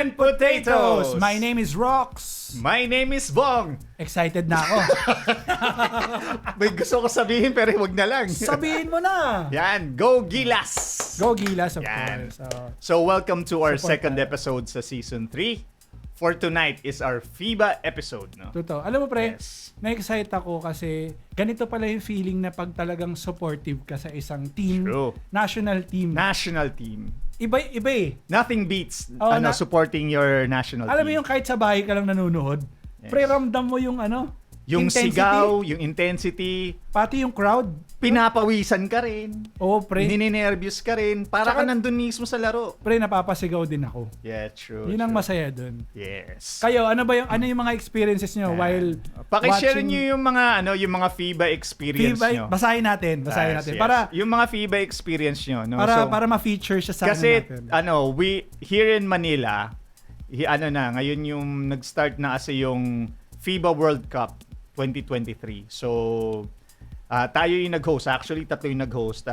and potatoes! My name is Rox. My name is Bong. Excited na ako. May gusto ko sabihin pero wag na lang. Sabihin mo na. Yan, go Gilas! Go Gilas, of Yan. course. So welcome to our Support second tayo. episode sa Season 3. For tonight is our FIBA episode, no? Totoo. Alam mo pre, Yes. na-excite ako kasi ganito pala yung feeling na pag talagang supportive ka sa isang team, True. national team. National team. Iba eh. Nothing beats Oh, supporting your national Alam mo team. yung kahit sa bahay ka lang nanonood, Yes. pre ramdam mo yung Yung intensity, sigaw, yung intensity, pati yung crowd. pinapawisan ka rin. Oo, pre. Nininervyos ka rin. Para Tsaka- ka nandun mismo sa laro. Pre, napapasigaw din ako. Yeah, true. Yun ang true. masaya dun. Yes. Kayo, ano yung mga experiences nyo while Paki-share watching niyo yung mga FIBA experience FIBA? nyo. Basahin natin. Yes. Para yung mga FIBA experience nyo, no? para ma-feature siya sa kasi natin. we here in Manila, ngayon yung nag-start na kasi yung FIBA World Cup 2023. So tayo yung nag-host. Actually, tatlo yung nag-host.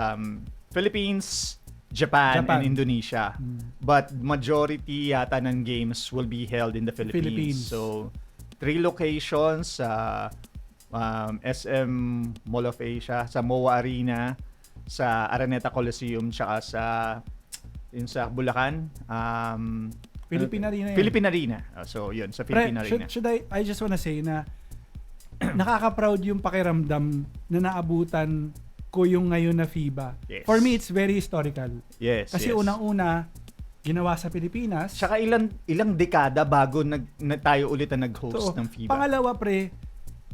Philippines, Japan, and Indonesia. But majority yata ng games will be held in the Philippines. So 3 locations sa SM Mall of Asia, sa MOA Arena, sa Araneta Coliseum, tsaka sa Bulacan. Philippine Arena yun. Philippine Arena. So yun, sa Philippine Arena. Should I just wanna say na nakaka-proud yung pakiramdam na naabutan ko yung ngayon na FIBA. Yes. For me, it's very historical. Yes. Kasi yes. unang-una, ginawa sa Pilipinas. Tsaka ilang dekada bago na tayo ulit na nag-host ng FIBA. Pangalawa, pre,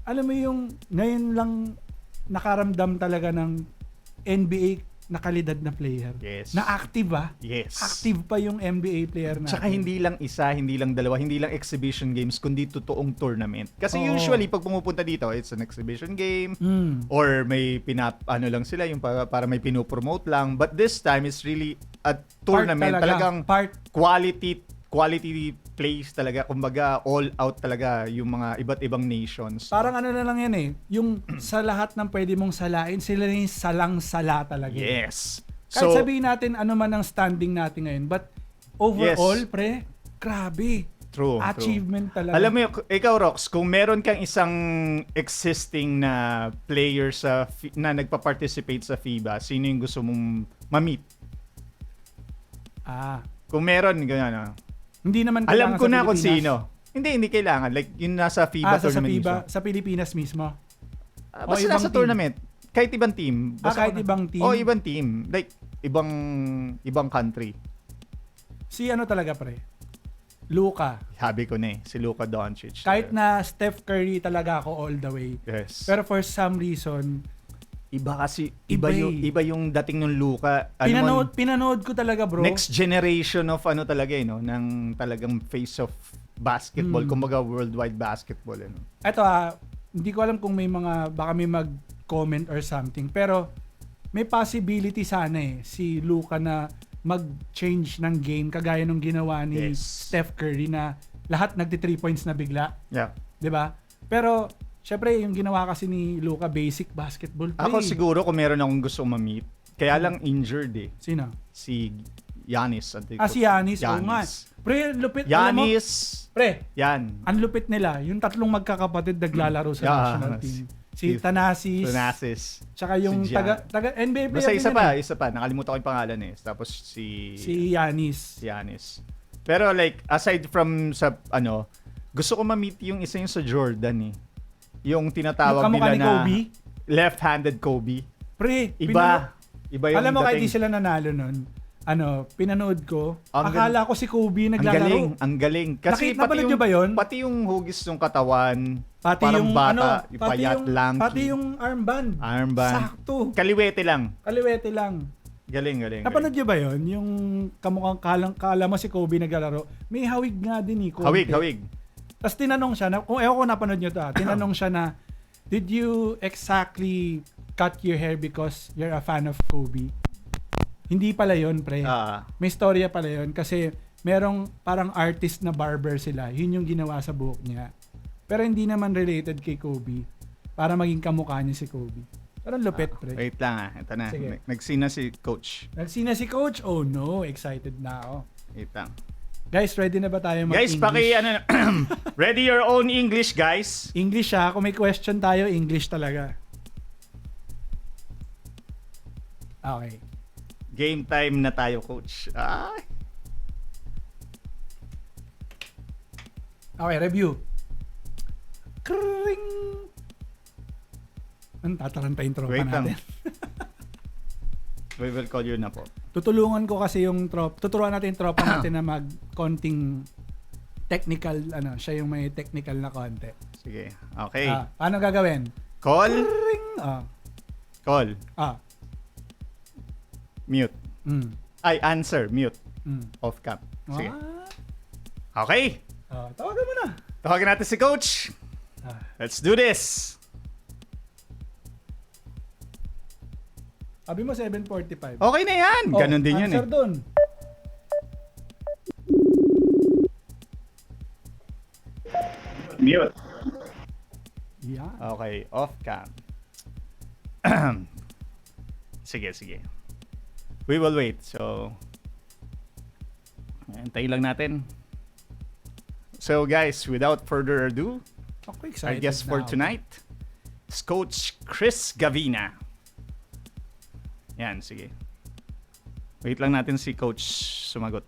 alam mo yung ngayon lang nakaramdam talaga ng NBA na kalidad na player. Yes. Na active Yes. Active pa yung NBA player natin. Tsaka hindi lang isa, hindi lang dalawa, hindi lang exhibition games, kundi totoong tournament. Kasi Oo. usually, pag pumupunta dito, it's an exhibition game, or may lang sila, yung para may pinopromote lang. But this time, it's really a tournament. Talagang quality plays talaga. Kumbaga, all out talaga yung mga iba't ibang nations. Parang na lang yan eh. Yung sa lahat ng pwede mong salain, sila rin salang-sala talaga. Yes. Kahit sabihin natin ano man ang standing natin ngayon. But overall, pre, grabe. True. Achievement talaga. Alam mo, ikaw Rox, kung meron kang isang existing na player na nagpa-participate sa FIBA, sino yung gusto mong ma-meet? Kung meron, ganyan. Hindi naman Alam ko na kung Pilipinas. sino. Hindi kailangan. Like, yung nasa FIBA tournament mismo. Sa Pilipinas mismo. Basta ibang nasa team. tournament. Kahit ibang team. Kahit ibang team? Ibang team. Like, ibang country. Si talaga, pre? Luka. Sabi ko na si Luka Doncic. Kahit na Steph Curry talaga ako all the way. Yes. Pero for some reason, Iba kasi, Iba iba yung dating ng Luka. pinanood ko talaga, bro. Next generation of talaga ng talagang face of basketball, kumbaga worldwide basketball. Ito hindi ko alam kung baka may mag-comment or something, pero may possibility sana si Luka na mag-change ng game kagaya nung ginawa ni Steph Curry na lahat nagti 3 points na bigla. Yeah. 'Di ba? Pero syempre yung ginawa kasi ni Luka basic basketball play. Ako siguro kung meron akong gusto ma-meet, kaya lang injured Sino? Si Giannis. Si Giannis. Oo nga. Pre, lupit. Giannis. Pre, yan. ang lupit nila. Yung tatlong magkakapatid naglalaro sa national team. Si Thanasis. Tsaka yung si taga NBA player. Basta isa pa. Nakalimutan ko yung pangalan Tapos si Giannis. Pero like, aside from gusto ko ma-meet yung isa yung sa Jordan Yung tinatawag yung nila ni na Kobe? Left-handed Kobe. Pre, Iba yung alam mo kahit di dating. sila nanalo nun, pinanood ko, akala ko si Kobe naglalaro. Ang galing. Kasi napanood nyo ba yun? Pati yung hugis ng katawan, Pati parang yung bata, payat, lanky. Pati yung armband. Sakto. Kaliwete lang. Galing. Napanood nyo ba yun? Yung kamukhang kala mo si Kobe naglalaro. May hawig nga din Kobe. Hawig. Tapos tinanong siya, kung ewan ko napanood nyo tinanong siya na, did you exactly cut your hair because you're a fan of Kobe? Hindi pala yun, pre. May storya pala yun kasi merong parang artist na barber sila. Yun yung ginawa sa buhok niya. Pero hindi naman related kay Kobe para maging kamukha niya si Kobe. Parang lupit, pre. Wait lang Ito na. Sige. Nagsina si coach. Nagsina si coach? Oh no, excited na ako. Wait lang. Guys, ready na ba tayo Guys, mag-English? ready your own English, guys. English ha. Kung may question tayo, English talaga. Okay. Game time na tayo, coach. Ay. Okay, review. Kring! Tataranta yung tropa Wait lang. natin. We will call you na po. Tutulungan ko kasi yung tuturuan natin yung tropa natin na mag-konting technical, siya yung may technical na konti. Sige. Okay. Paano gagawin? Call. Ring! Call. Mute. Ay, answer. Mute. Off cam. Sige. What? Okay. Tawagan mo na. Tawagan natin si coach. Let's do this. Sabi mo 7:45. Okay na yan. Ganon din yun answer dun. Mute. Yeah. Okay. Off cam. Sige. We will wait. So, antayin lang natin. So guys, without further ado, Ako our excited guest for now. tonight is Coach Chris Gavina. Yan, sige. Wait lang natin si Coach sumagot.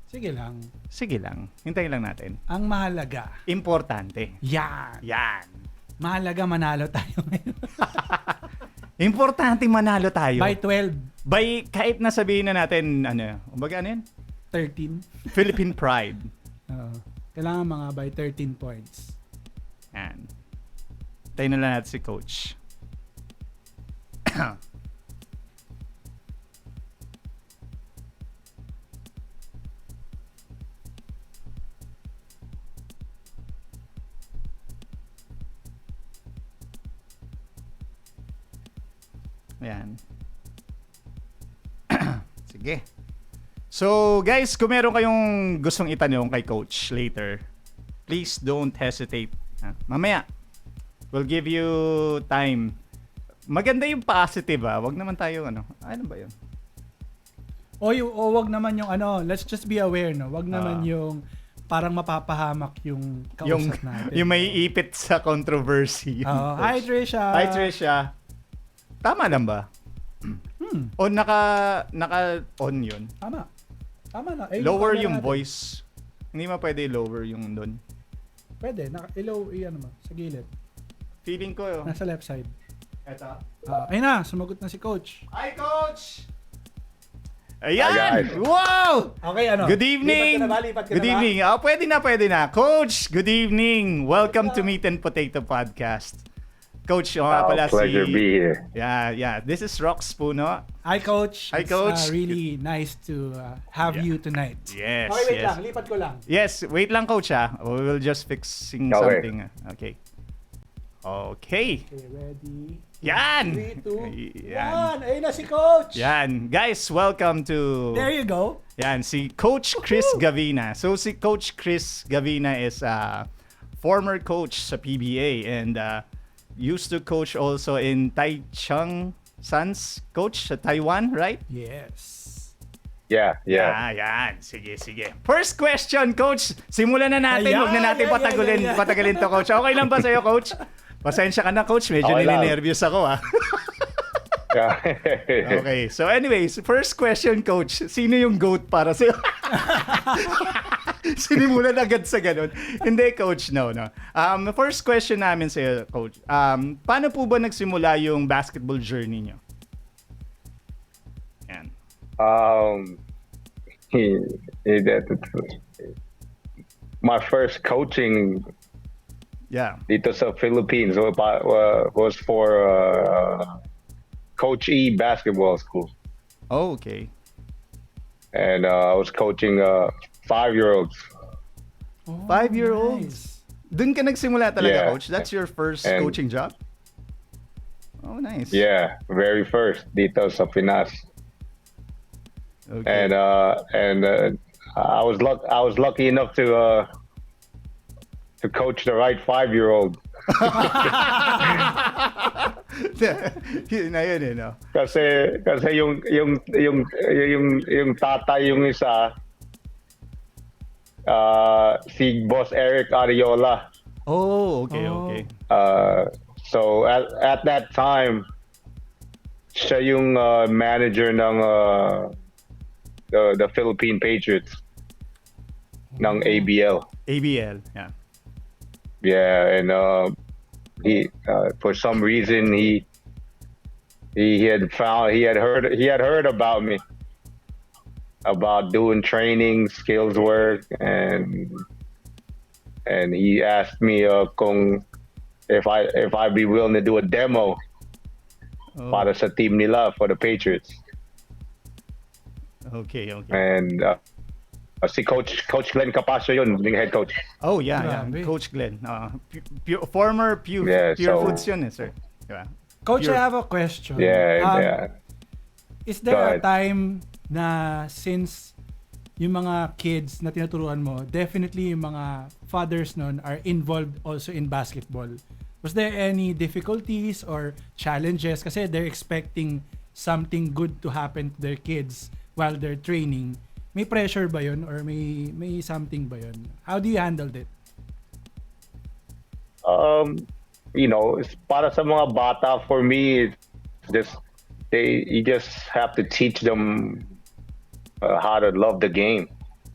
Sige lang. Sige lang. Hintayin lang natin. Ang mahalaga. Importante. Yan. Yan. Mahalaga manalo tayo ngayon. Importante manalo tayo. By 12. By, kahit na sabihin na natin, umbaga ano yan? 13. Philippine Pride. Kailangan mga by 13 points. Yan. Tayo na lang natin si Coach. Ayan. Sige. So, guys, kung meron kayong gustong itanong kay Coach later, please don't hesitate. Mamaya, we'll give you time. Maganda yung positive, Wag naman tayo, ano ba yun? Wag naman yung let's just be aware, no? Wag naman yung parang mapapahamak yung kausap natin. Yung may ipit sa controversy. Hi, Trisha. Hi, Trisha. Tama lang ba? O naka-on yun? Tama na. Lower yung voice. Hindi ma pwede lower yung doon. Pwede. Ilaw, mo, sa gilid. Feeling ko. Nasa left side. Eto. Ayun na, sumagot na si Coach. Hi, Coach! Ayan! Wow! Okay, Good evening! Lipat ka Good evening. Pwede na. Coach, good evening. Welcome to Meat and Potato Podcast. Coach, pala pleasure be here. Yeah. This is Rox Puno. Hi, Coach. Hi, Coach. It's really nice to have you tonight. Yes. Okay, wait yes. lang. Lipat ko lang. Yes, wait lang, Coach. We will just fixing Okay. something. Okay. Okay, ready? Yan! 3, 2, Yan. 1. Ayun na si Coach. Yan. Guys, welcome to... There you go. Yan, si Coach Chris Gavina. So, si Coach Chris Gavina is a former coach sa PBA and used to coach also in Taichung Suns coach sa Taiwan, right? Yes. Yeah. Yan. Sige. First question, Coach. Simulan na natin. Ayan, Huwag na natin patagalin to, Coach. Okay lang ba sa'yo, Coach? Pasensya ka na, Coach. Medyo Okay lang. nininervyos ako, Yeah. Okay. So anyways, first question, Coach. Sino yung GOAT para sa'yo? Sinimulan agad sa ganun. Hindi, Coach. No. First question namin sa'yo, Coach. Paano po ba nagsimula yung basketball journey nyo? Yan. My first coaching dito sa Philippines was for Coach E basketball school. Oh, okay. And I was coaching 5-year-olds. 5-year-olds? Nice. Doon ka nagsimula talaga, Yeah. Coach? That's your first And- coaching job? Oh, nice. Yeah, very first dito sa Pinas. Okay. And I was lucky enough to coach the right 5-year-old. Yun na yun, no? Kasi yung tatay yung isa si Boss Eric Ariola. Oh, okay, Oh. okay. So at that time, siya yung manager ng the Philippine Patriots ng ABL. ABL, yeah. Yeah, and he for some reason he had heard about me, about doing training, skills work, and he asked me kung if I'd be willing to do a demo Oh, para sa team nila for the Patriots. okay, okay. And si Coach Glenn Capasio yun, yung head coach. Oh, yeah, yeah. Grabe. Coach Glenn. Former Yeah, Pure so- Foods yun, sir. Diba? Coach, Pure- I have a question. Yeah, yeah. Is there Go a ahead. time na since yung mga kids na tinuturuan mo, definitely yung mga fathers nun are involved also in basketball. Was there any difficulties or challenges? Kasi they're expecting something good to happen to their kids while they're training. May pressure ba yun or may something ba yun? How do you handle it? You know, it's para sa mga bata, for me, it's just you just have to teach them how to love the game.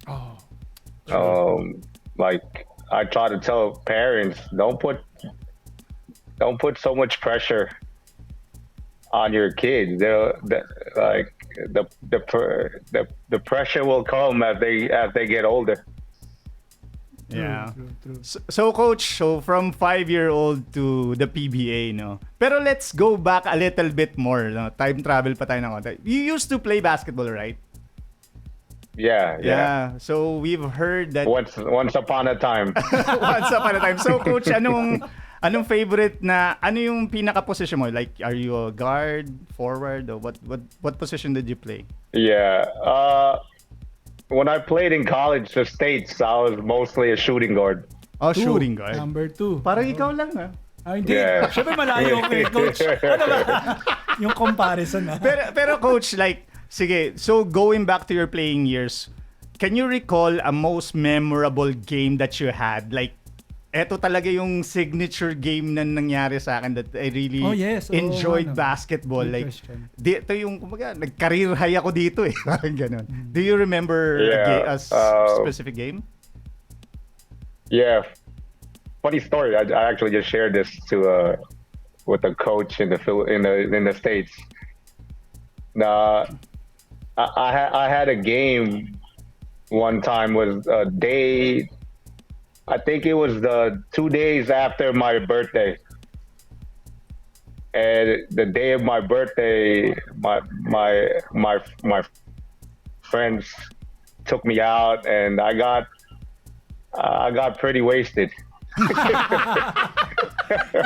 Oh. Like I try to tell parents, don't put so much pressure on your kids. Like the pressure will come as they get older. Yeah. True. So coach, so from 5-year-old to the PBA, no. Pero let's go back a little bit more, no. Time travel pa tayo ng konti. You used to play basketball, right? Yeah. So we've heard that Once upon a time. once upon a time. So coach, anong favorite na ano yung pinaka position mo? Like are you a guard, forward, or what position did you play? Yeah. When I played in college, the States, I was mostly a shooting guard. Oh, Two. shooting guard. Number 2. Parang ikaw lang, ah. Hindi. Yeah. Siyempre malayo kay coach. Ano ba? Yung comparison na. Pero coach, like, sige, so going back to your playing years, can you recall a most memorable game that you had? Like, eto talaga yung signature game na nangyari sa akin that I really Oh, yes. Oo, enjoyed ano. basketball. Good Like, question. ito yung, kumbaga, nag-career high ako dito eh. Parang ganun. Do you remember Yeah, a specific game? Yeah. Funny story. I actually just shared this to with a coach in the States. I had a game one time, was a day, I think it was the 2 days after my birthday. And the day of my birthday, my friends took me out, and I got pretty wasted.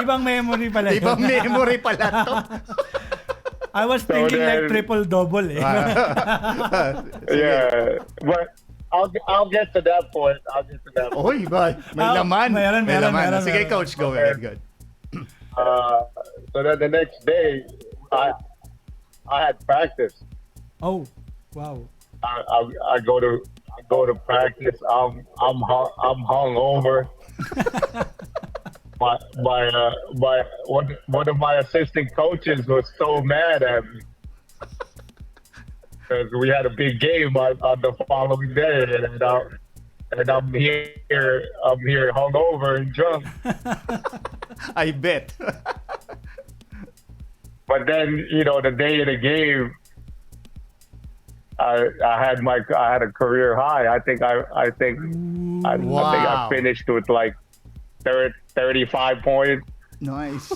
Ibang memory pala yun. Ibang memory pala to. I was So thinking like then- triple-double eh. Yeah, but I'll get to that point. Oy, ba? May Ah, laman. meron. Sige, coach, go ahead. Good. So then the next day, I had practice. Oh, wow. I go to practice. I'm hungover. One of my assistant coaches was so mad at me because we had a big game on the following day, and I'm here hungover and drunk. I bet. But then, you know, the day of the game, I had a career high. I think I think I Wow. finished with like 35 points, Nice.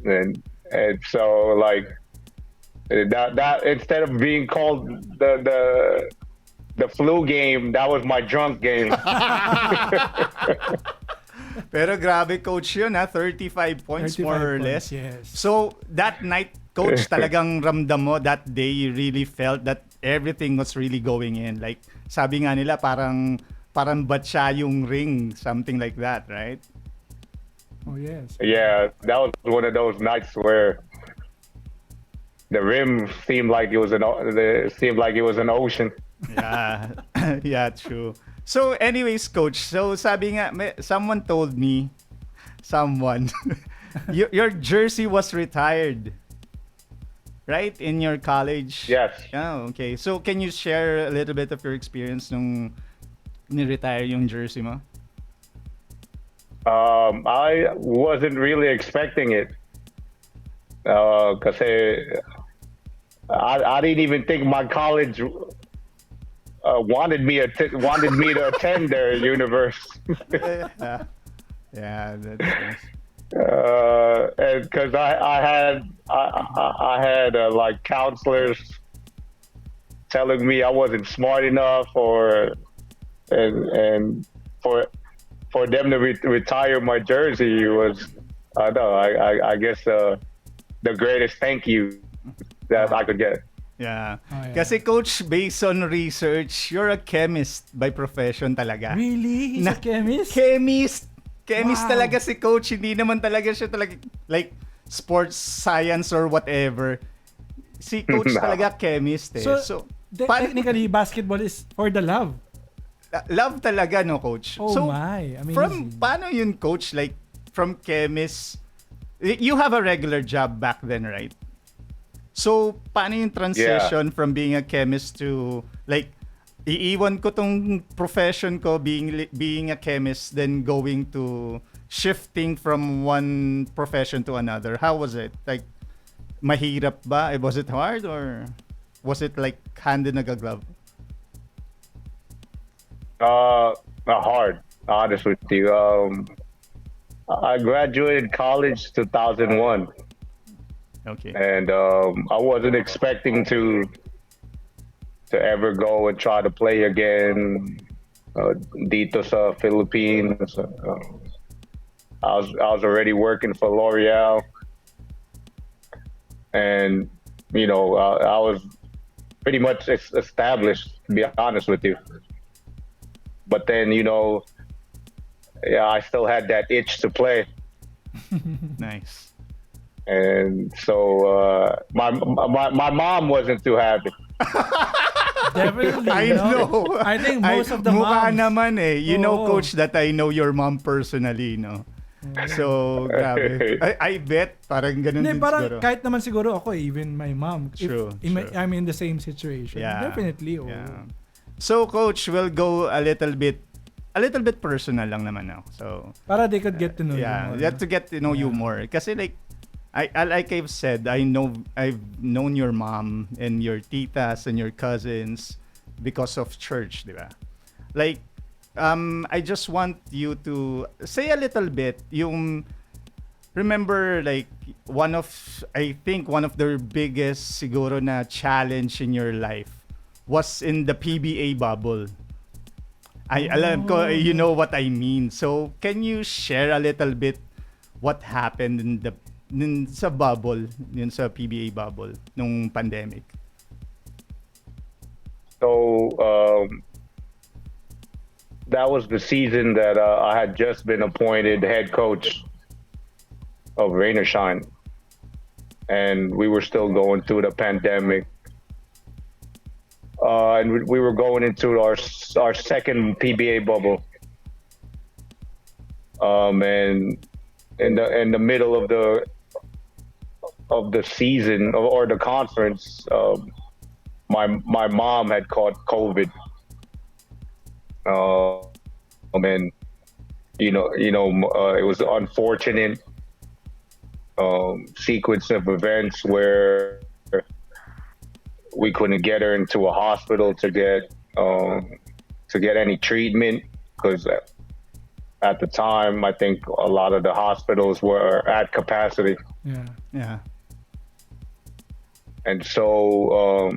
and so like that instead of being called the flu game, that was my drunk game. Pero grabe, coach, yun ha. 35 points 35 more or points, less. yes. So, that night, coach, talagang ramdam mo that day you really felt that everything was really going in. Like, sabi nga nila, parang batsa yung ring. Something like that, right? Oh, yes. Yeah, that was one of those nights where the rim seemed like it was an ocean. Yeah. Yeah, true. So anyways, coach, so sabi nga, someone told me, someone, your jersey was retired, right? In your college? Yes. Oh, okay. So can you share a little bit of your experience nung ni-retire yung jersey mo? I wasn't really expecting it. Kasi I didn't even think my college wanted me to attend their universe. Yeah, that's nice. And because I had like counselors telling me I wasn't smart enough, and for them to retire my jersey was, I know, I guess the greatest thank you that I could get. Yeah. Oh, yeah. Kasi coach, based on research, you're a chemist by profession talaga. Really? He's a chemist? Chemist Wow. talaga si coach. Hindi naman talaga siya talaga like sports science or whatever. Si coach No. talaga chemist eh. So, Technically, basketball is for the love. love talaga no coach. Oh so, my, amazing. from paano yun coach? Like from chemist, you have a regular job back then, right? So, paano yung transition from being a chemist to like iiwan ko tong profession ko being a chemist then going to shifting from one profession to another? How was it? Like mahirap ba? Was it hard or was it like hand in a glove? Hard, honest with you. I graduated college 2001, Okay. and I wasn't expecting to ever go and try to play again dito sa Philippines. I was already working for L'Oreal, and I was pretty much established, to be honest with you. But then I still had that itch to play, Nice. and so my mom wasn't too happy. Definitely. I know. I think most of the mukha moms. naman eh. You know, Oo. coach, that I know your mom personally, no? So, grabe. I bet, parang ganun Hindi, din parang siguro. kahit naman siguro ako, even my mom. True, If true. I'm in the same situation. Yeah. Definitely. Oh. Yeah. So, coach, we'll go a little bit personal lang naman now. So, Para they could get to know yeah, you more. you have to get to know you Yeah. more. Kasi like like I've said, I've known your mom and your titas and your cousins because of church, di ba? Like I just want you to say a little bit yung remember like I think one of the biggest siguro na challenge in your life was in the PBA bubble. Alam ko, you know what I mean. So, can you share a little bit what happened sa bubble, yun sa PBA bubble nung pandemic? So that was the season that I had just been appointed head coach of Rain or Shine, and we were still going through the pandemic. And we were going into our second PBA bubble, and in the middle of the season or the conference, my mom had caught COVID, and it was an unfortunate sequence of events where we couldn't get her into a hospital to get any treatment because at the time I think a lot of the hospitals were at capacity, Yeah. Yeah. and so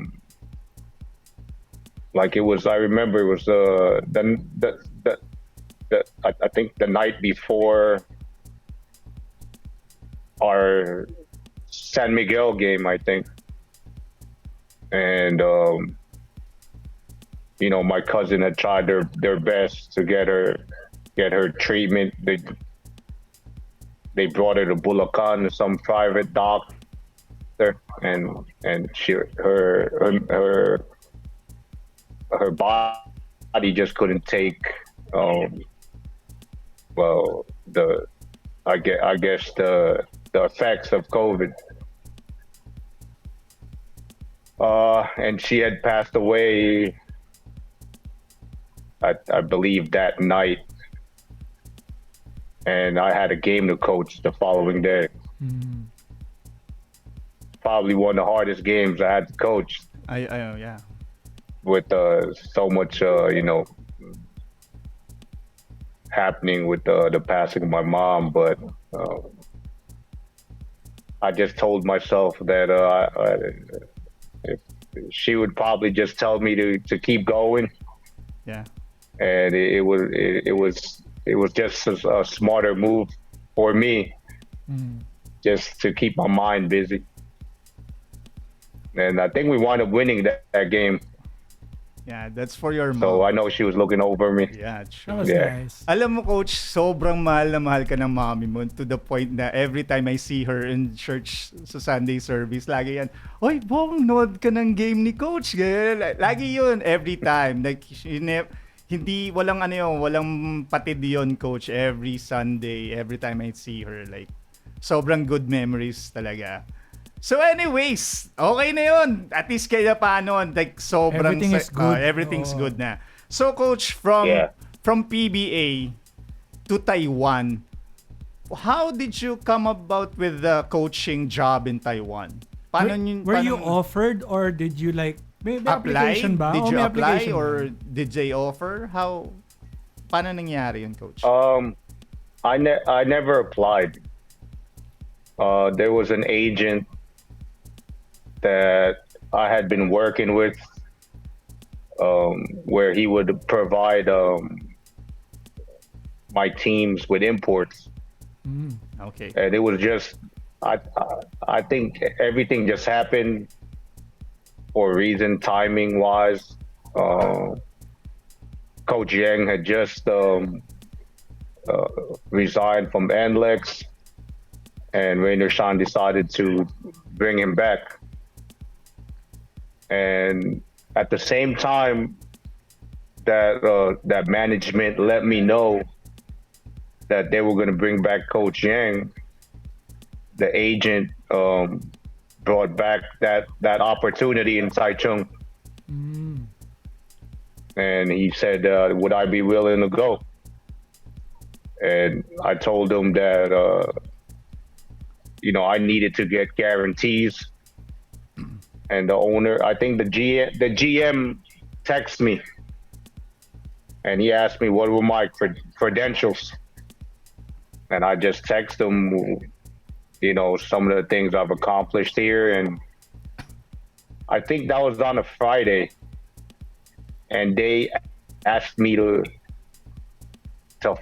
like it was. I remember it was I think the night before our San Miguel game, I think. And my cousin had tried their best to get her treatment. They brought her to Bulacan, some private doctor, and her body body just couldn't take, well, I guess the effects of COVID. And she had passed away, I believe, that night. And I had a game to coach the following day. Probably one of the hardest games I had to coach. Yeah. With so much, happening with the passing of my mom, but I just told myself that if she would probably just tell me to keep going. Yeah. And it was just a smarter move for me, just to keep my mind busy. And I think we wound up winning that game. Yeah, that's for your mom. So I know she was looking over me. That Yeah, true. was Yeah. nice. Alam mo, Coach, sobrang mahal na mahal ka ng mommy mo to the point na every time I see her in church sa Sunday service, lagi yan, "Oy, Bong, nood ka ng game ni Coach." Ganyan. Lagi yun, every time. Like, hindi, walang patid yun, Coach, every Sunday, every time I see her. Like, sobrang good memories talaga. So anyways, okay na yun. At least kaya paano, like sobrang Everything is good. Everything's Oo. good na. So Coach, from PBA to Taiwan, how did you come about with the coaching job in Taiwan? Were you offered or did you like may apply? application ba? Did O you may apply application or ba? did they offer? Paano nangyari yun, Coach? I never applied. There was an agent that I had been working with, where he would provide my teams with imports. Okay. And it was just, I think everything just happened for a reason, timing wise. Coach Yang had just resigned from NLEX, and Rainer Shan decided to bring him back. And at the same time that that management let me know that they were going to bring back Coach Yang, the agent brought back that opportunity in Taichung. And he said, would I be willing to go? And I told him that, I needed to get guarantees. And the owner, I think the GM texted me, and he asked me what were my credentials, and I just texted him, some of the things I've accomplished here, and I think that was on a Friday, and they asked me to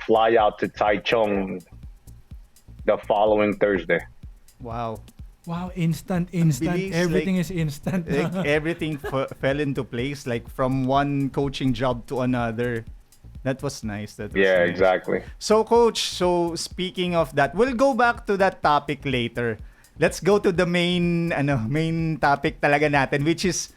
fly out to Taichung the following Thursday. Wow. Wow, instant. Bilis, Everything is instant. Like everything fell into place, like from one coaching job to another. That was nice. Yeah, nice. exactly. So Coach, speaking of that, we'll go back to that topic later. Let's go to the main topic talaga natin, which is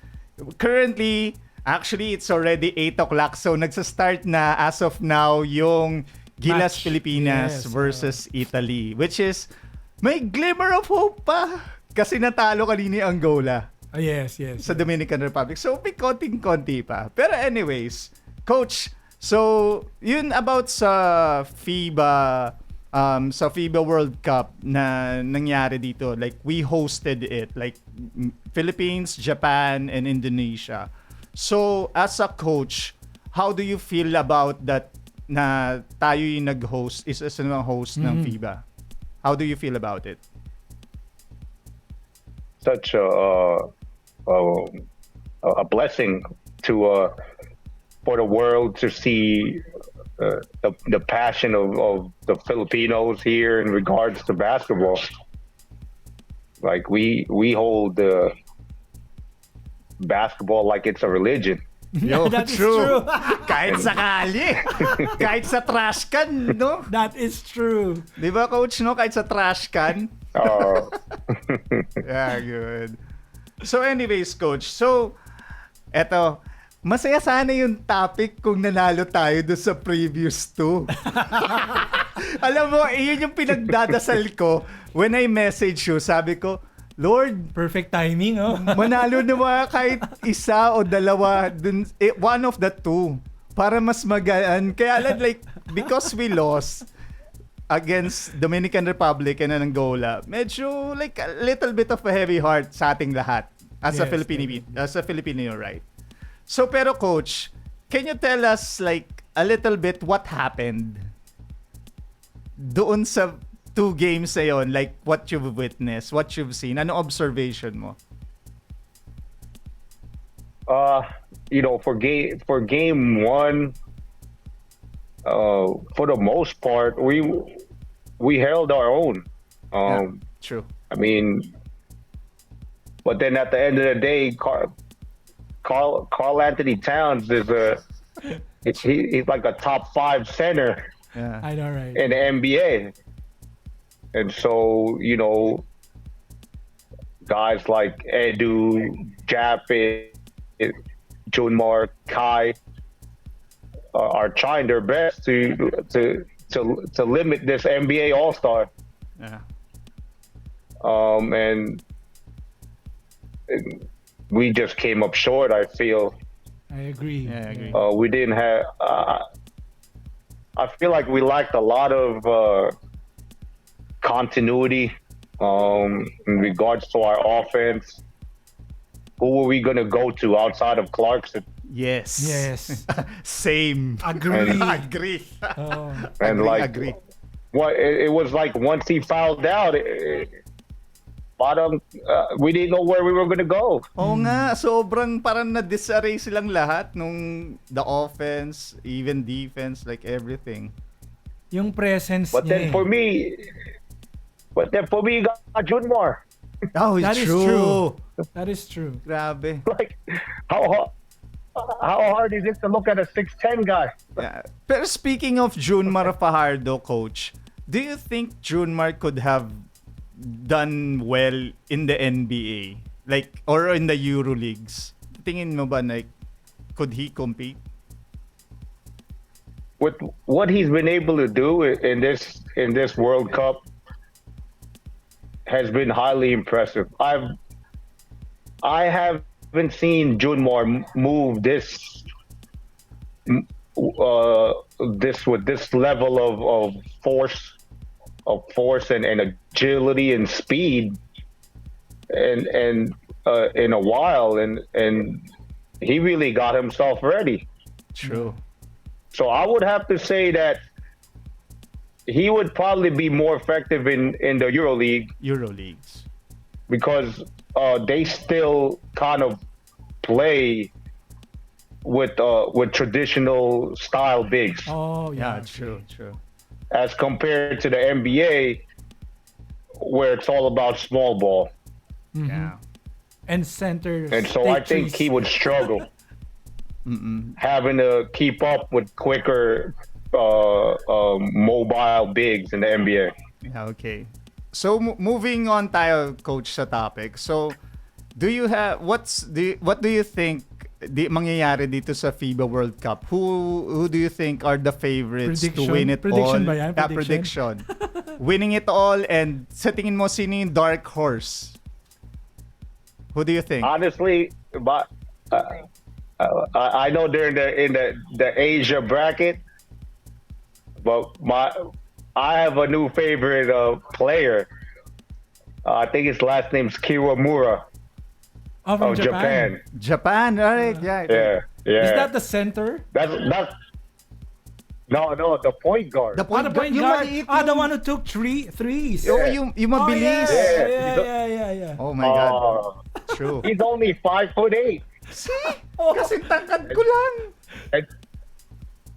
currently, actually it's already 8 o'clock. So nagsa-start na as of now yung Gilas Match. Pilipinas Yes, versus Italy, which is may glimmer of hope pa kasi natalo kanina yung Angola Yes. sa Dominican Republic. So may konting-konti pa. Pero anyways, Coach, so yun about sa FIBA World Cup na nangyari dito. Like we hosted it, like Philippines, Japan, and Indonesia. So as a coach, how do you feel about that na tayo yung nag-host, is as a host ng FIBA? How do you feel about it? Such a blessing to for the world to see the passion of the Filipinos here in regards to basketball. Like we hold basketball like it's a religion. Yo, That's true. true. Kahit sa kalye. Kahit sa trash can, no? That is true. Di ba, Coach, no? Kahit sa trash can. Yeah, good. So anyways, Coach. So, eto. Masaya sana yung topic kung nanalo tayo doon sa previous two. Alam mo, yun yung pinagdadasal ko when I message you. Sabi ko, Lord, Perfect timing, oh. manalo na mga kahit isa o dalawa dun, one of the two para mas magaan. Kaya like, because we lost against Dominican Republic and Angola, medyo like a little bit of a heavy heart sa ating lahat as a Yes, Filipino, right? So pero coach, can you tell us like a little bit what happened doon sa two games na yun, like what you've witnessed, what you've seen, ano observation mo? For game one, for the most part, we held our own. True. I mean, but then at the end of the day, Carl Anthony Towns he's like a top 5 center Yeah. I know, right? in the NBA. And so, guys like Edu, Japit, Junmar, Kai are trying their best to limit this NBA All-Star. Yeah. And we just came up short, I feel. I agree. Yeah, I agree. We didn't have. I feel like we lacked a lot of continuity in regards to our offense. Who were we gonna go to outside of Clarkson? Yes. Yes. Same. Agree. Agree. Oh. And agree. What it was like once he fouled out, we didn't know where we were gonna go. Oo nga, sobrang parang na-disarray silang lahat nung the offense, even defense, like everything. Yung presence But niya. then for me, you got Junmar. Oh, That it's is true. true. That is true. Grabe. Like, how hard is it to look at a 6'10" guy? Yeah. Pero speaking of Junmar Fajardo, coach, do you think Junmar could have done well in the NBA? Like, or in the Euro Leagues? Tingin mo ba, like, could he compete? With what he's been able to do in this World Cup has been highly impressive. I haven't seen Junmar move this with this level of force and agility and speed and in a while, and he really got himself ready. True. So I would have to say that he would probably be more effective in the EuroLeague Euro Leagues. because they still kind of play with traditional style bigs Oh, Yeah, yeah. true. as compared to the NBA where it's all about small ball. Mhm. Yeah. And center. And so I think he would struggle having to keep up with quicker mobile bigs in the NBA. Yeah, okay. So moving on tayo, coach, sa topic. So do you have what do you think mangyayari dito sa FIBA World Cup? Who do you think are the favorites to Prediction? win it Prediction all? ba yan? Yeah, Prediction? prediction. Winning it all, and sa tingin mo sino yung dark horse? Who do you think? Honestly, but I know they're in the Asia bracket, but I have a new favorite Oh, player. I think his last name's Kiwamura Oh, from of Japan. Japan, right? Yeah. Yeah. Is that the center? That's no, the point guard. The point, The point yung guard. maliit The yung- one who took threes. Oh, yung Oh, mabilis. yeah. Oh my God. Oh, True. he's only 5'8", See? Kasi tangkad ko lang.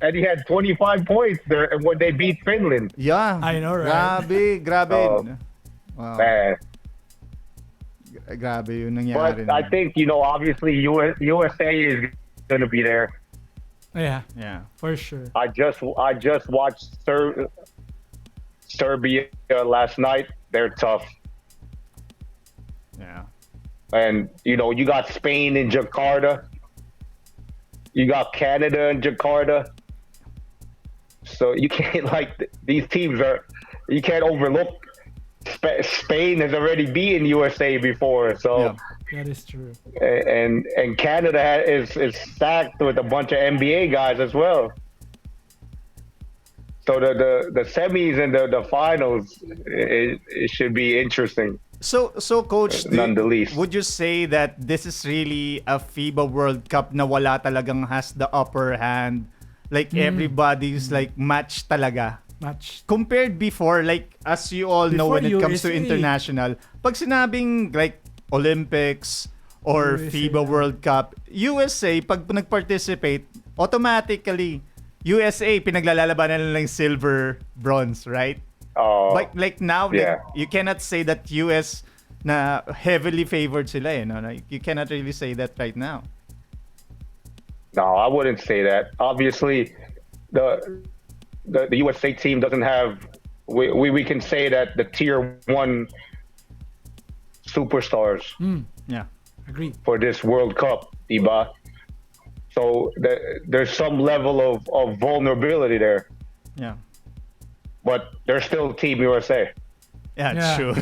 and he had 25 points there when they beat Finland. Yeah. I know, right? Grabe. Oh. Wow. Man. Grabe yung But nangyari. I think obviously USA is going to be there. Yeah, Yeah. for sure. I just watched Serbia last night. They're tough, Yeah. and you got Spain in Jakarta. you got Canada and Jakarta. So you can't these teams are. You can't overlook. Spain has already beaten USA before, so that is true. And Canada is stacked with a bunch of NBA guys as well. So the semis and the finals, it should be interesting. So coach, None the least. would you say that this is really a FIBA World Cup na wala talagang has the upper hand? Like everybody's like match talaga. Match. Compared before, like as you all know, when it comes to international, pag sinabing like Olympics or USA, FIBA World Cup, USA, pag nag-participate, automatically, USA, pinaglalalabanan nila ng silver, bronze, right? But like now, like, you cannot say that US na heavily favored sila, no? Like, you cannot really say that right now. No, I wouldn't say that. Obviously, the USA team doesn't have. We can say that the tier 1 superstars. Yeah, agree. For this World Cup, diba? So there's some level of vulnerability there. Yeah. But they're still Team USA. Yeah, true.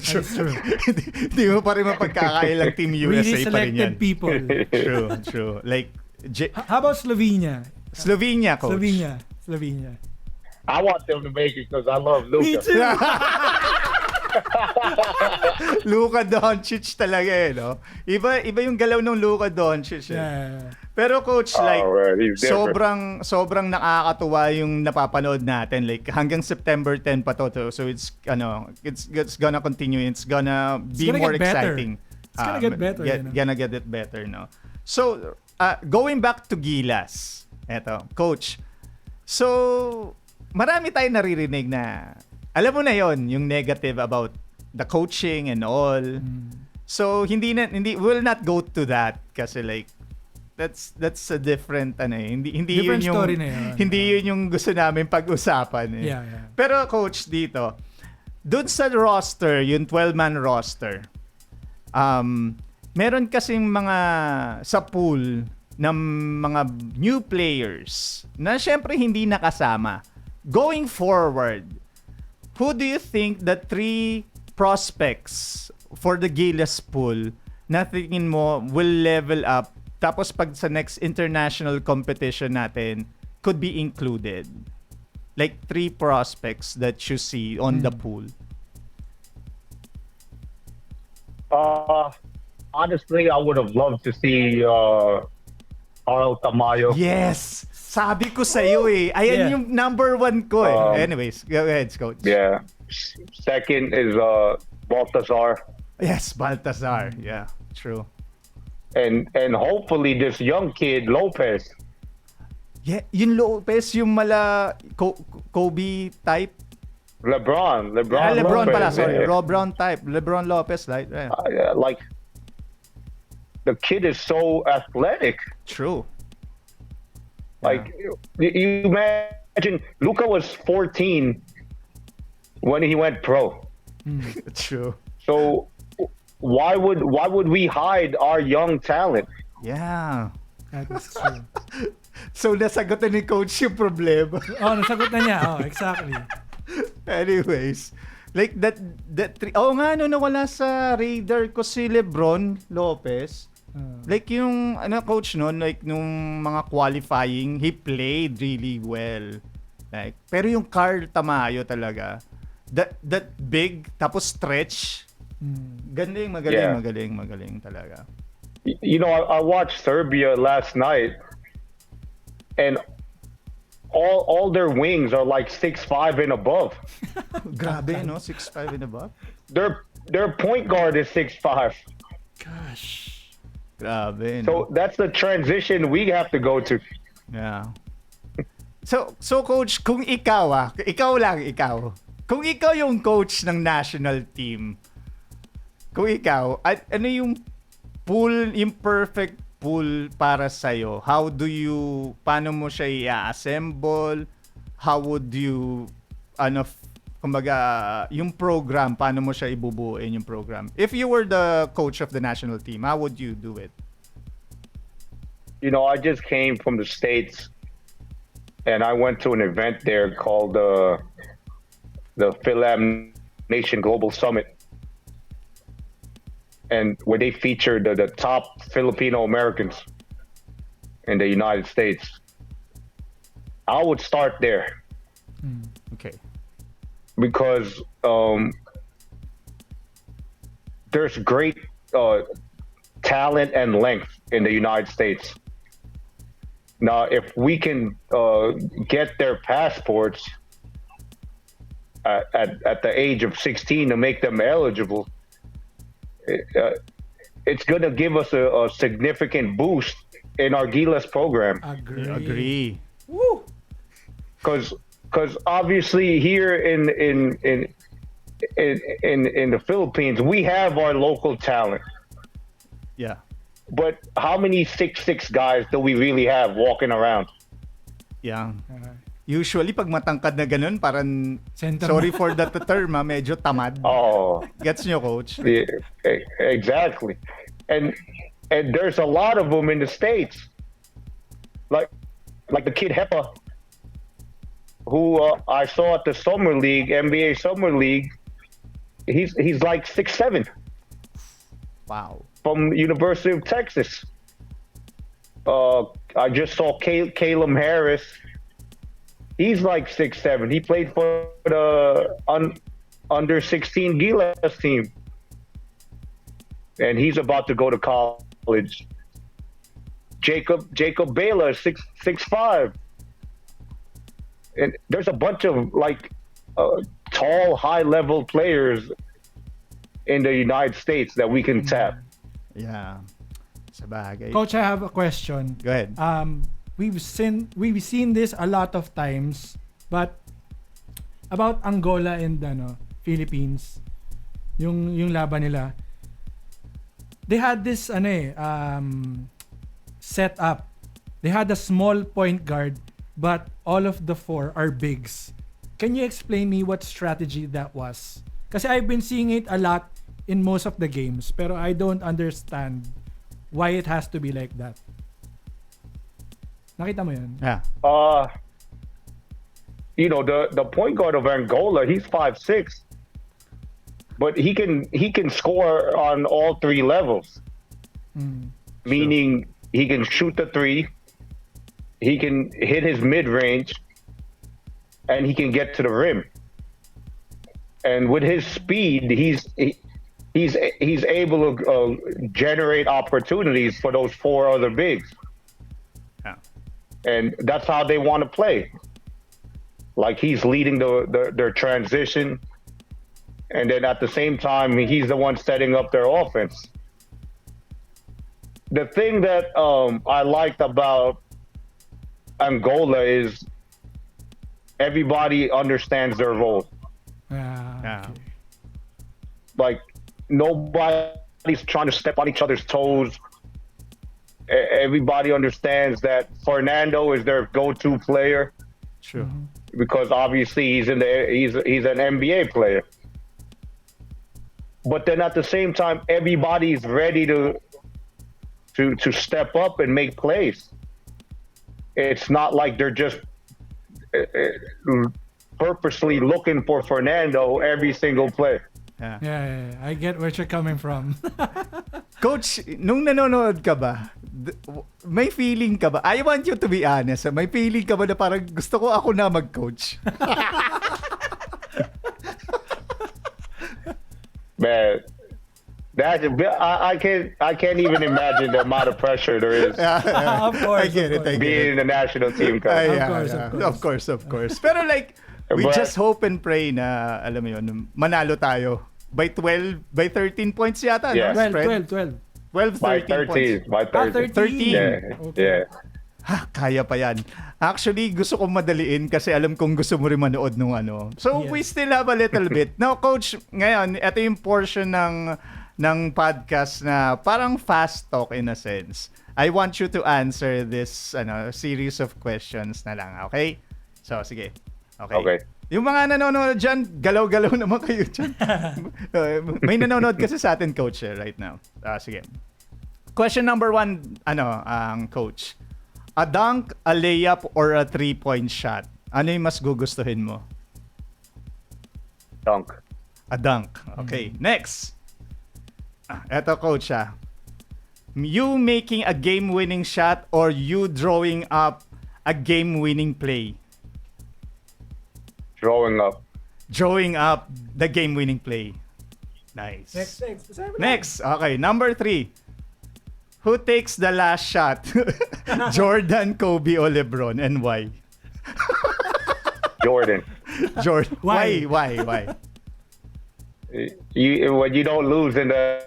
Di mo pa rin mapagkakailang Team USA really pa rin yan. selected people. True. Like, how about Slovenia? Slovenia, coach. Slovenia. I want them to make it because I love Luka. Me too. Luka Doncic talaga no? Iba yung galaw ng Luka Doncic. Yeah. Pero coach, like, sobrang nakakatuwa yung napapanood natin. Like, hanggang September 10 pa to. So it's gonna continue. It's gonna be more exciting. It's gonna get better. Gonna get it better, no? So, going back to Gilas. Eto, coach. So, marami tayong naririnig na, alam mo na yon yung negative about the coaching and all. So, hindi we'll not go to that kasi like, that's a different hindi different yun yung story na yun. Hindi yun yung gusto namin pag-usapan Yeah. Pero coach dito, doon sa roster, yung 12-man roster, meron kasing mga sa pool ng mga new players na syempre hindi nakasama. Going forward, who do you think the 3 prospects for the Gilas pool na tingin mo will level up tapos pag sa next international competition natin could be included? Like 3 prospects that you see on the pool. Honestly, I would have loved to see Carl Tamayo. Yes! Sabi ko sa'yo Ayan yung number 1 ko Anyways, go ahead, coach. Yeah. Second is Baltazar. Yes, Baltazar. Yeah, true. And hopefully this young kid, Lopez. Yeah, yung Lopez, yung Kobe type. LeBron LeBron Lopez, pala, sorry. yeah. LeBron type. LeBron Lopez, right? Yeah. Like, the kid is so athletic. True. Like, you imagine, Luka was 14 when he went pro. True. So why would we hide our young talent? That is true. So nasagot na ni coach yung problema. Nasagot na niya. Exactly. Anyways, like that nga nawala sa radar ko si LeBron Lopez. Like yung coach noon, like nung mga qualifying, he played really well. Like, pero yung Carl Tamayo talaga, that big tapos stretch. Magaling talaga. You know, I watched Serbia last night, and all their wings are like 6'5" and above. Grabe, no? 6'5" and above? Their point guard is 6'5". Gosh. Grabe, no? So that's the transition we have to go to. Yeah. So coach, kung ikaw kung ikaw yung coach ng national team, kung ikaw, ano yung pool, yung perfect pool para sa'yo? Paano mo siya i-assemble? How would you, kumbaga, yung program, paano mo siya ibubuin yung program? If you were the coach of the national team, how would you do it? I just came from the States, and I went to an event there called the Philam Nation Global Summit, and where they featured the top Filipino Americans in the United States. I would start there. Okay. Because there's great talent and length in the United States. Now, if we can get their passports at the age of 16 to make them eligible, it's going to give us a significant boost in our Gilas program. Agree. Woo! Because obviously here in the Philippines, we have our local talent. Yeah. But how many 6'6" guys do we really have walking around? Yeah. Usually, pag matangkad na ganun, parang, Center sorry for the term, medyo tamad. Oh, Gets nyo, coach? yeah, exactly. And there's a lot of them in the States. Like the kid Hepa, who I saw at the Summer League, NBA Summer League. He's like 6'7". Wow. From University of Texas. I just saw Caleb Harris. He's like 6'7". He played for the under 16 Gilas team, and he's about to go to college. Jacob Baylor, 6'5". And there's a bunch of tall, high-level players in the United States that we can tap. Yeah. Sa bagay. Coach, I have a question. Go ahead. We've seen this a lot of times, but about Angola and Philippines, yung laban nila, they had this set up. They had a small point guard, but all of the four are bigs. Can you explain me what strategy that was? Kasi I've been seeing it a lot in most of the games, pero I don't understand why it has to be like that. Nakita mo yun? Yeah. The point guard of Angola, he's 5'6", but he can score on all three levels. Meaning he can shoot the three, he can hit his mid-range, and he can get to the rim. And with his speed, he's able to generate opportunities for those four other bigs. Yeah. And that's how they want to play. Like, he's leading their transition, and then at the same time, he's the one setting up their offense. The thing that I liked about Angola is everybody understands their role. Yeah. Okay. Like, nobody's trying to step on each other's toes. Everybody understands that Fernando is their go-to player. True. Because obviously he's an NBA player. But then at the same time, everybody's ready to step up and make plays. It's not like they're just purposely looking for Fernando every single play. Yeah. I get where you're coming from. Coach, nung nanonood ka ba, may feeling ka ba? I want you to be honest. May feeling ka ba na parang gusto ko ako na mag-coach? Man, I can't even imagine the amount of pressure there is Of course. I get it. being in the national team. Coach. Of course. Pero like, we just hope and pray na, alam mo yun, manalo tayo. By 13 points yata, Yeah. no? Spread? 12. 12, By 13 points. 13. By 13. 13. Yeah. Okay. Yeah. Ha, kaya pa yan. Actually, gusto kong madaliin kasi alam kong gusto mo rin manood nung ano. So, Yes. we still have a little bit. Now, Coach, ngayon, ito yung portion ng podcast na parang fast talk in a sense. I want you to answer this series of questions na lang, okay? So, sige. Okay. Yung mga nanonood dyan, galaw-galaw naman kayo dyan. May nanonood kasi sa atin, Coach, right now. Sige. Question number 1, coach. A dunk, a layup, or a 3-point shot? Ano yung mas gugustuhin mo? Dunk. A dunk. Okay. Next. Eto, coach, you making a game-winning shot or you drawing up a game-winning play? Drawing up. Drawing up the game-winning play. Nice. Next. Okay. Number 3. Who takes the last shot? Jordan, Kobe, or LeBron, and why? Jordan. Jordan. Why? Why? When you don't lose in the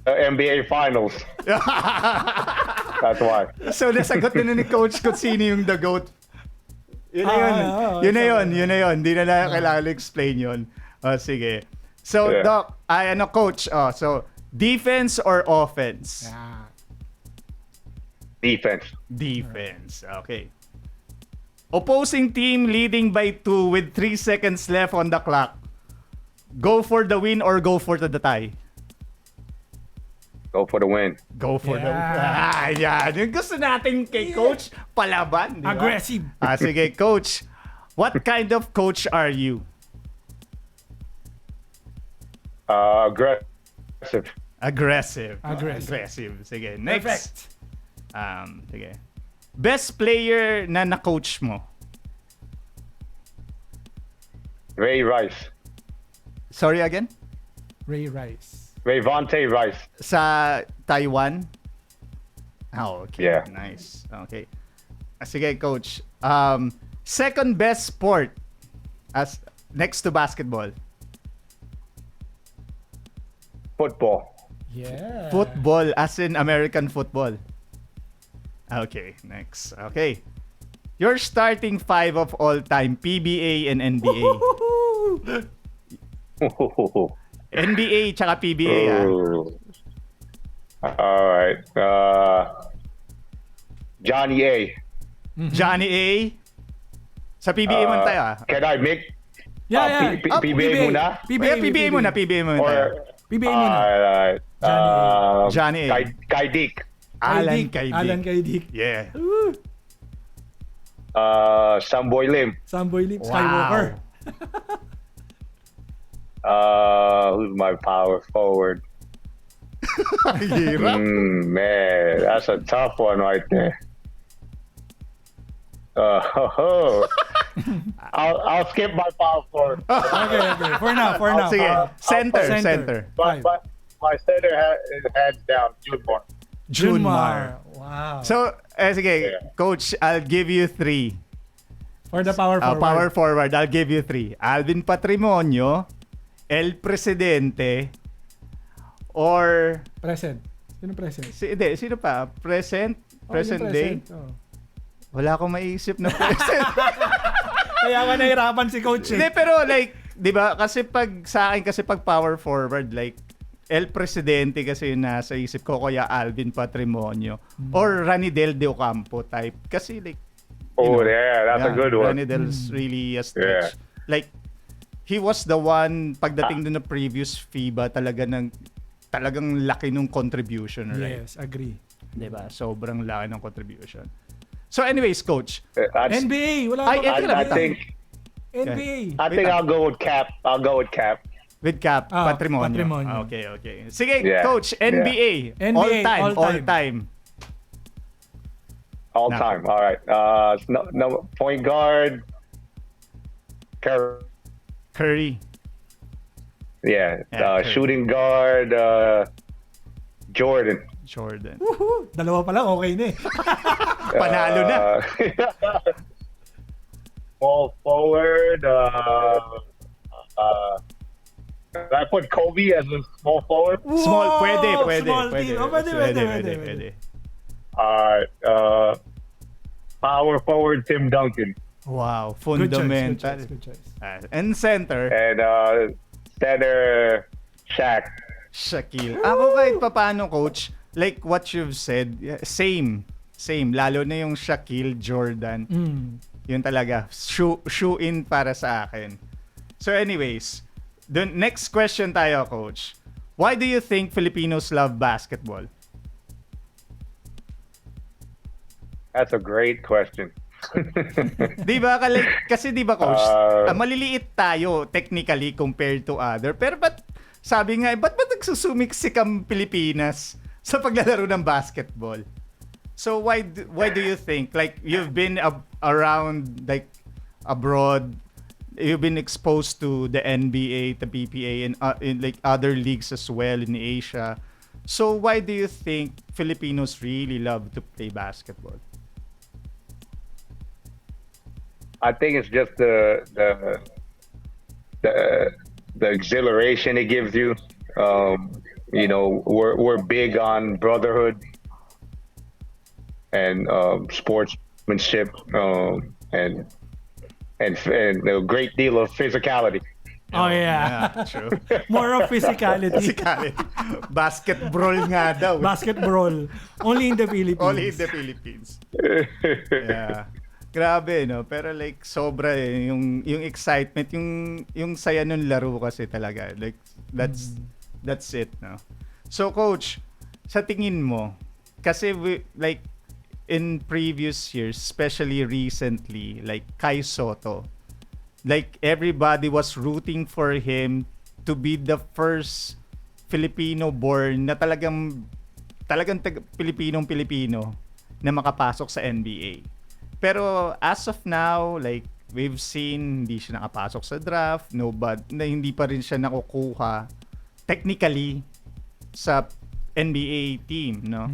NBA Finals. That's why. So, nasagot na ni Coach kung sino yung the GOAT. Yun na yun. Hindi na kailangan explain yun. Sige. So, Yeah. Doc, Coach, so, defense or offense? Defense. Okay. Opposing team leading by 2 with 3 seconds left on the clock. Go for the win or go for the tie? Go for the win. Go for the win. Yan. Yung gusto natin kay Coach, palaban. Di ba? Aggressive. Sige, Coach. What kind of coach are you? Aggressive. Aggressive. Sige, next. Perfect. Sige. Best player na na-coach mo? Ray Rice. Sorry again? Ray Rice. Rayvonte Rice. Sa Taiwan? Okay. Yeah. Nice. Okay. Sige, Coach. Second best sport as next to basketball? Football. Yeah. Football as in American football. Okay, next. Okay. Your starting 5 of all time, PBA and NBA. NBA tsaka PBA. All right. Johnny A. Johnny A. Sa PBA man tayo. Can I make Yeah. PBA muna? PBA muna tayo. Or PBA muna. Alright. Johnny A. Kai Dick. Alan Kaidik. Alan Kaidik. Yeah. Samboy Lim. Samboy Lim. Wow. Skywalker. Who's my power forward? Hirap. Man, that's a tough one right there. I'll skip my power forward. Okay. For now. Sige. Center. Five. But my center is hands down, Junmore. Junmar. Wow. So, sige, Yeah. Coach, I'll give you 3. For the power forward. Power forward, I'll give you 3. Alvin Patrimonio, El Presidente, or... Present. Sino present? Sino pa? Present? Present yung day? Oh. Wala akong maisip na present. Kaya ka nahirapan si Coach Hindi, pero like, di ba? Kasi sa akin, pag power forward, like, El Presidente kasi yung nasa isip ko, kaya Alvin Patrimonio. Or Ranidel de Ocampo type. Kasi like, That's a good one. Ranidel's really a stretch. Yeah. Like, he was the one, pagdating dun na previous FIBA, talagang laki nung contribution, right? Yes, agree. Diba? Sobrang laki ng contribution. So anyways, Coach. NBA. Wala Ay, pa. I think NBA. I'll go with Cap. With Cap, Patrimonio. Patrimonio. Okay. Sige, Yeah. Coach, NBA. NBA, All time. All time. All right. No point guard. Curry. Yeah. Curry. Shooting guard. Jordan. Woohoo! Dalawa pa lang, okay na eh. Panalo na. Small forward. Can I put Kobe as a small forward? Small, pwede. Small team. Oh, pwede. Alright. Power forward Tim Duncan. Wow, Good fundamental. choice. And center, And center Shaq. Shaquille. Ako kahit papaano, Coach, like what you've said, same. Lalo na yung Shaquille, Jordan. Yun talaga, shoe in para sa akin. So anyways, the next question tayo, Coach. Why do you think Filipinos love basketball? That's a great question. Di ba? Kasi di ba, coach, Uh, maliliit tayo technically compared to other. Pero sabi nga, ba't nagsusumiksik ang Pilipinas sa paglalaro ng basketball? So why do you think, like, you've been around, like, abroad, you've been exposed to the NBA, the PPA, and in, like, other leagues as well in Asia. So why do you think Filipinos really love to play basketball? I think it's just the the exhilaration it gives you. We're big on brotherhood and sportsmanship, and a great deal of physicality. Oh, yeah. True. More of physicality. Physicality. Basketball nga daw. Basketball. Only in the Philippines. Only in the Philippines. Yeah. Grabe, no? Pero like, sobra yung excitement, yung saya nung laro kasi talaga. Like, that's it, no? So, coach, sa tingin mo, kasi like, in previous years, especially recently, like Kai Soto, like everybody was rooting for him to be the first Filipino-born na talagang Pilipinong-Pilipino na makapasok sa NBA. Pero as of now, like, we've seen hindi siya nakapasok sa draft, na hindi pa rin siya nakukuha technically sa NBA team, no?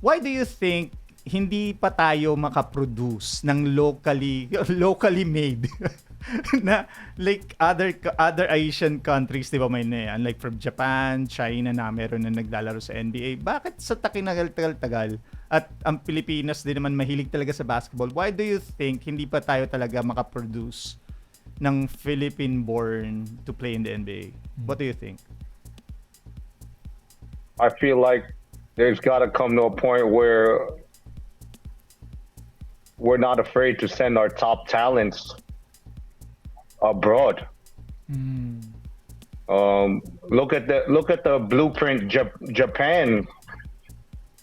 Why do you think hindi pa tayo makaproduce ng locally made na, like, other Asian countries, di ba, may na yan, like from Japan, China, na meron na naglalaro sa NBA? Bakit sa tagal-tagal at ang Pilipinas din naman mahilig talaga sa basketball, why do you think hindi pa tayo talaga makaproduce ng Philippine-born to play in the NBA? What do you think? I feel like there's got to come to a point where we're not afraid to send our top talents abroad. Look at the blueprint Japan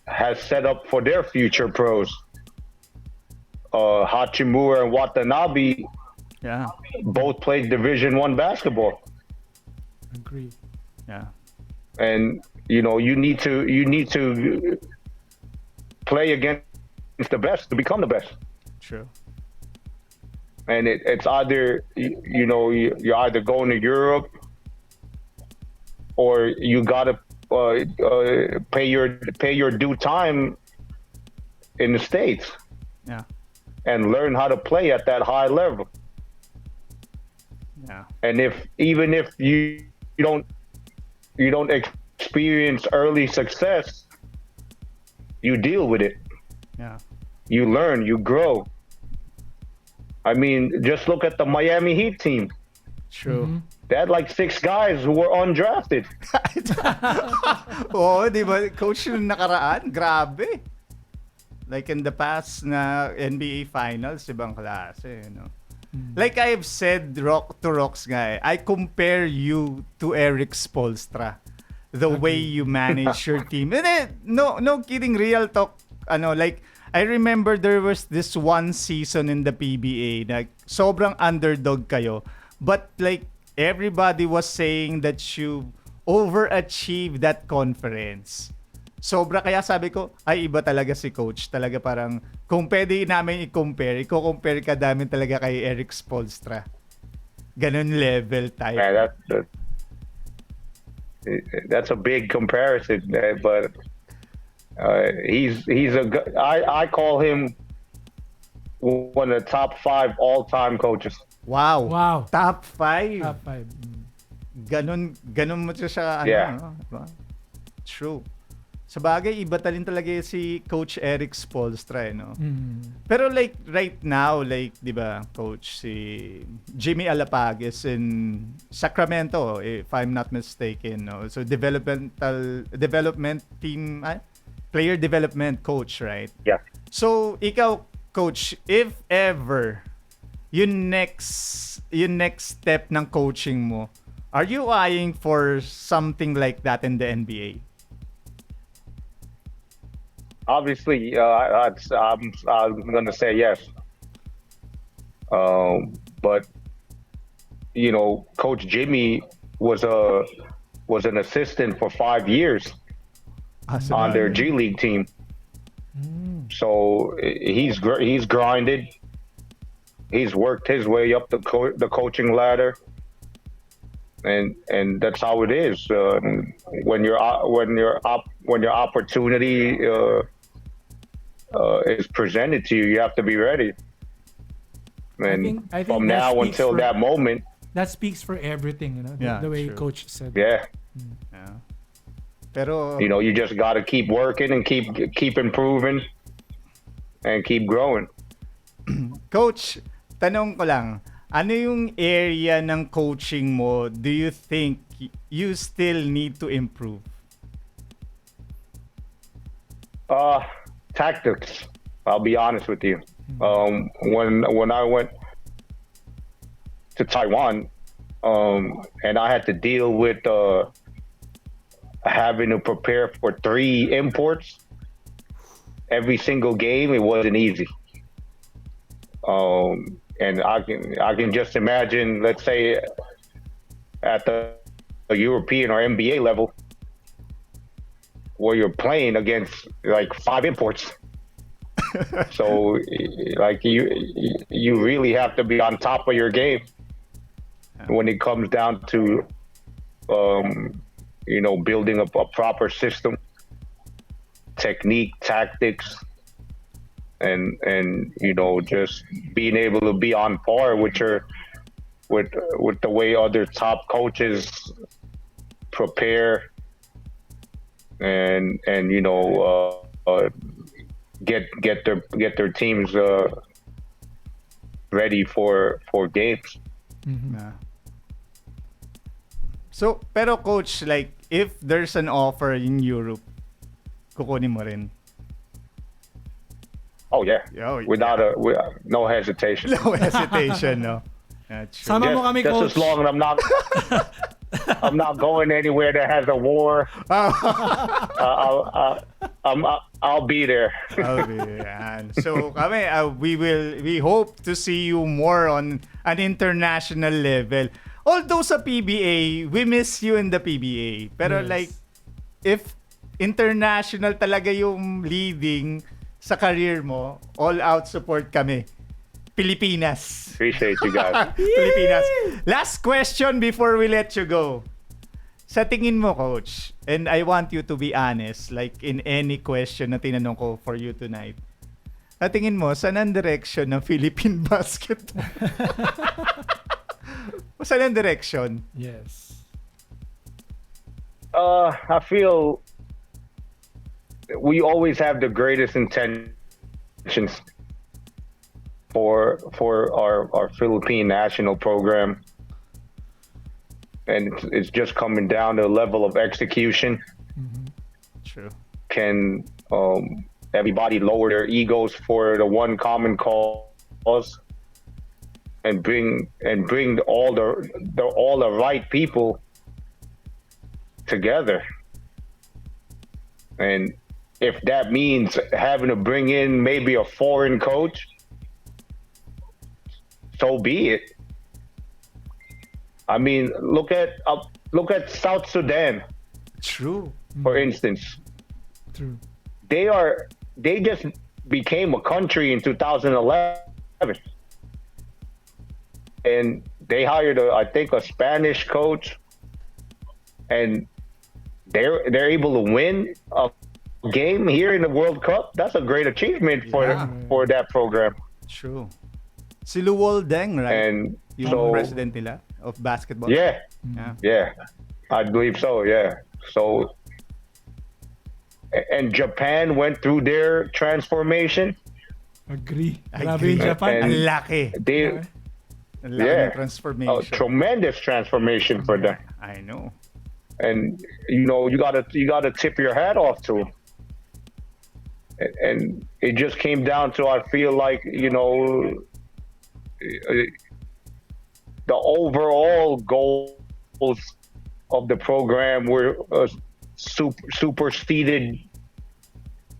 has set up for their future pros. Hachimura and Watanabe, Yeah. both played Division I basketball. Agree. Yeah. And you need to play against the best to become the best. True. And it's either you're either going to Europe or you gotta pay your due time in the States. Yeah. And learn how to play at that high level. Yeah. And even if you don't experience early success, you deal with it. Yeah. You learn, you grow. I mean, just look at the Miami Heat team. True. They had like 6 guys who were undrafted. Oo, di ba? Coach, yung nakaraan, grabe. Like in the past na NBA Finals, ibang klase, you know? Like I've said to Rox nga, I compare you to Eric Spoelstra. The way you manage your team. And then, no kidding, real talk. Like, I remember there was this one season in the PBA na sobrang underdog kayo. But like, everybody was saying that you overachieved that conference. Sobra, kaya sabi ko, ay, iba talaga si coach. Talaga parang, kung pwede namin i-compare ka namin talaga kay Eric Spoelstra. Ganon level type. Man, that's a big comparison, but I call him one of the top 5 all-time coaches. Wow. Top 5. Top 5. Ganon mo siya, Yeah. Diba? True. Sa bagay, iba talin talaga si Coach Eric Spoelstra, no? Pero like, right now, like, di ba, Coach, si Jimmy Alapag is in Sacramento, if I'm not mistaken, no? So, development team, player development coach, right? Yeah. So, ikaw, Coach, if ever, yung next step ng coaching mo, are you eyeing for something like that in the NBA? obviously, I'm gonna say yes. But Coach Jimmy was a was an assistant for 5 years on their G Sabagay. League team. Mm. So he's grinded. He's worked his way up the coaching ladder, and that's how it is. When your opportunity is presented to you, you have to be ready. And I think from that now speaks until for that moment, everything, Yeah, the way true. coach said. yeah, Yeah. Pero you just got to keep working and keep improving and keep growing. coach, tanong ko lang, ano yung area ng coaching mo do you think you still need to improve? Uh, Tactics. I'll be honest with you. When I went to Taiwan, and I had to deal with having to prepare for 3 imports every single game, it wasn't easy. And I can just imagine, let's say, at the European or NBA level, where you're playing against like 5 imports. So, like you really have to be on top of your game when it comes down to building a proper system, technique, tactics, and just being able to be on par with with the way other top coaches prepare and get their teams ready for games. Yeah. So, pero coach, like, if there's an offer in Europe, kukunin mo rin? Oh yeah, Oh, without no hesitation. no hesitation, no? Yeah, true. Sama mo kami, Just coach. as long as I'm not going anywhere that has a war. I'll be there. Okay, yan. So kami, we hope to see you more on an international level. Although sa PBA, we miss you in the PBA. Pero Yes. like, if international talaga yung leading sa career mo, all out support kami. Pilipinas. Appreciate you guys. Pilipinas. Last question before we let you go. Sa tingin mo, coach, and I want you to be honest, like in any question na tinanong ko for you tonight. Sa tingin mo, saan ang direction ng Philippine basketball? Saan ang direction? Yes. I feel we always have the greatest intentions for our Philippine national program, and it's just coming down to the level of execution. True. Can everybody lower their egos for the one common cause and bring all the right people together? And if that means having to bring in maybe a foreign coach, so be it. I mean, look at South Sudan, True. for instance. True. They just became a country in 2011, and they hired I think a Spanish coach, and they're able to win a game here in the World Cup. That's a great achievement Yeah. for that program. True. Si Luol Deng, right? And Yung so president nila of basketball. yeah, Yeah. I believe so. Yeah. So, and Japan went through their transformation. Agree. Agree. Grabe yung Japan. And- Ang laki. They Ang laki Yeah. ng transformation. tremendous transformation for them. I know. And you gotta tip your hat off to them. And it just came down to, I feel like, the overall goals of the program were superseded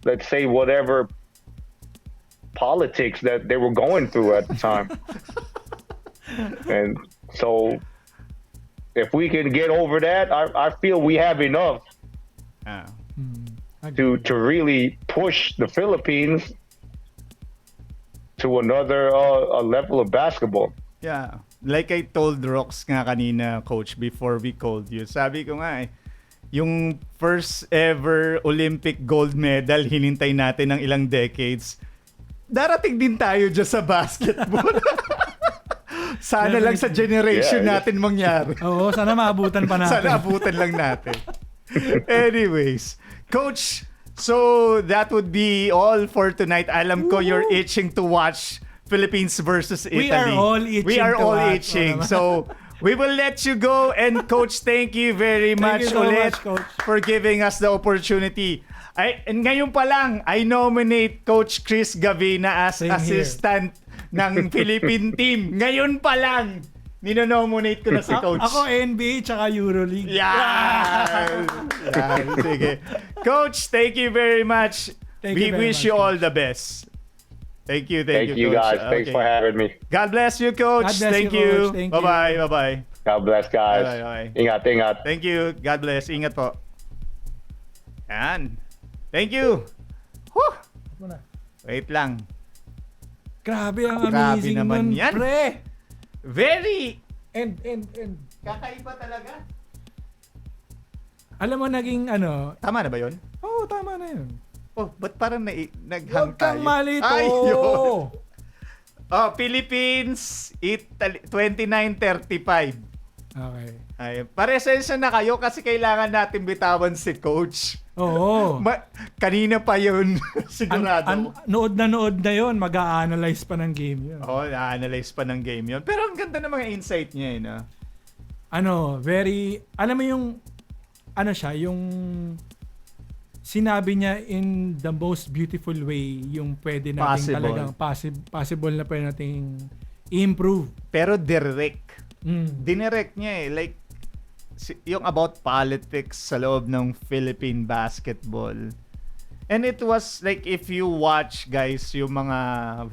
let's say, whatever politics that they were going through at the time. And so if we can get over that, I feel we have enough to really push the Philippines to another a level of basketball. Yeah. Like I told Rox nga kanina, Coach, before we called you. Sabi ko nga yung first ever Olympic gold medal, hinintay natin ng ilang decades. Darating din tayo dyan sa basketball. Sana lang sa generation natin mangyari. Oo, sana maabutan pa natin. Sana abutan lang natin. Anyways, Coach, so that would be all for tonight. Alam ko you're itching to watch Philippines versus Italy. We are all itching. So we will let you go. And Coach, thank you very much ulit for giving us the opportunity. And ngayon pa lang, I nominate Coach Chris Gavina as assistant ng Philippine team. Ngayon pa lang, ninonominate ko na si Coach. Ako NBA tsaka Euroleague. Yeah! Sige. Coach, thank you very much. We wish you all the best. Thank you, Thank you, Coach. guys. Thanks for having me. God bless you, Coach. God bless Thank you, you. Coach. Thank you. Bye-bye. Bye-bye. God bless, guys. Bye-bye. Ingat. Thank you. God bless. Ingat po. Yan. Thank you. Whew. Wait lang. Grabe ang Grabe amazing naman nun, yan. pre. Very. And. Kakaiba talaga. Alam mo, naging Tama na ba yun? Oo, tama na yun. Oh, ba't parang naghang Huwag kang tayo? malito. Ay, yun. Oh, Philippines, Italy, 29-35. Okay. Ay, paresensya na kayo kasi kailangan natin bitawan si Coach. Oo. Kanina pa yun, sigurado. Nood na yun, mag-a-analyze pa ng game yun. Oo, na-analyze pa ng game yun. Pero ang ganda ng mga insight niya, no? Alam mo yung, yung sinabi niya in the most beautiful way yung pwede nating talagang possible na pwede nating improve. Pero direct. Dinirect niya like yung about politics sa loob ng Philippine basketball. And it was like if you watch guys yung mga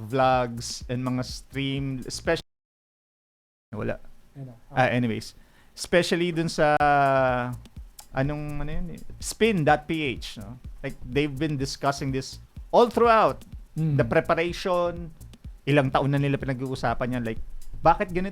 vlogs and mga stream, especially anyways, especially dun sa spin.ph, no? Like they've been discussing this all throughout the preparation. Ilang taon na nila pinag-uusapan yan, like bakit ganito